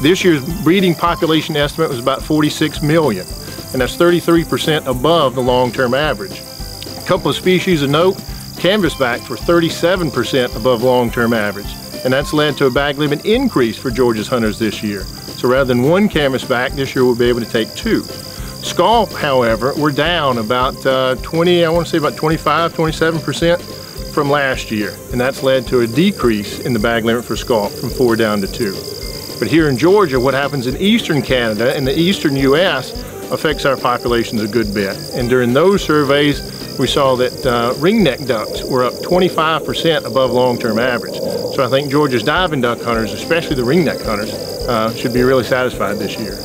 This year's breeding population estimate was about 46 million, and that's 33% above the long-term average. A couple of species of note, canvasbacks were 37% above long-term average, and that's led to a bag limit increase for Georgia's hunters this year. So rather than one canvasback, this year we'll be able to take 2. Scaup, however, we're down about 27% from last year, and that's led to a decrease in the bag limit for scaup from 4 down to 2. But here in Georgia, what happens in eastern Canada and the eastern U.S. affects our populations a good bit. And during those surveys, we saw that ringneck ducks were up 25% above long-term average. So I think Georgia's diving duck hunters, especially the ringneck hunters, should be really satisfied this year.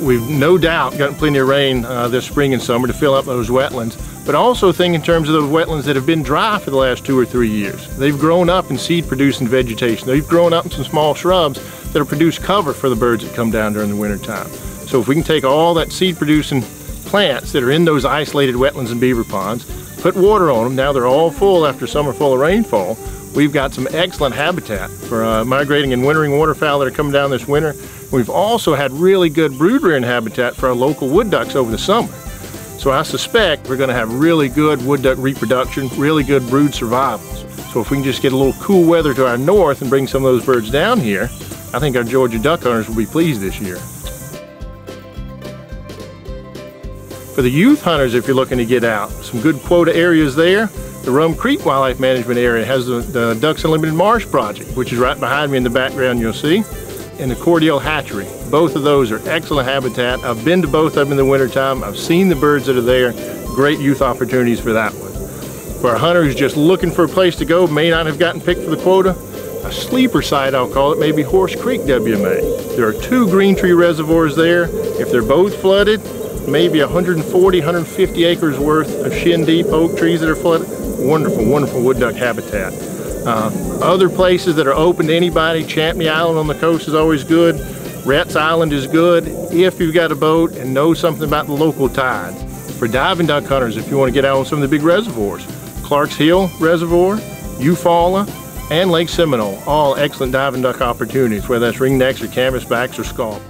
We've no doubt gotten plenty of rain this spring and summer to fill up those wetlands, but also think in terms of those wetlands that have been dry for the last 2 or 3 years. They've grown up in seed-producing vegetation. They've grown up in some small shrubs that will produce cover for the birds that come down during the winter time. So if we can take all that seed-producing plants that are in those isolated wetlands and beaver ponds, put water on them, now they're all full after summer full of rainfall, we've got some excellent habitat for migrating and wintering waterfowl that are coming down this winter. We've also had really good brood rearing habitat for our local wood ducks over the summer. So I suspect we're going to have really good wood duck reproduction, really good brood survivals. So if we can just get a little cool weather to our north and bring some of those birds down here, I think our Georgia duck hunters will be pleased this year. For the youth hunters, if you're looking to get out, some good quota areas there. The Rum Creek Wildlife Management Area has the Ducks Unlimited Marsh Project, which is right behind me in the background you'll see, and the Cordele Hatchery. Both of those are excellent habitat. I've been to both of them in the wintertime. I've seen the birds that are there. Great youth opportunities for that one. For a hunter who's just looking for a place to go, may not have gotten picked for the quota, a sleeper site, I'll call it, may be Horse Creek WMA. There are 2 green tree reservoirs there. If they're both flooded, maybe 140, 150 acres worth of shin deep oak trees that are flooded. Wonderful, wonderful wood duck habitat. Other places that are open to anybody, Champney Island on the coast is always good. Rhetts Island is good if you've got a boat and know something about the local tide. For diving duck hunters, if you want to get out on some of the big reservoirs, Clark's Hill Reservoir, Eufaula, and Lake Seminole, all excellent diving duck opportunities, whether that's ringnecks or canvasbacks or scaup.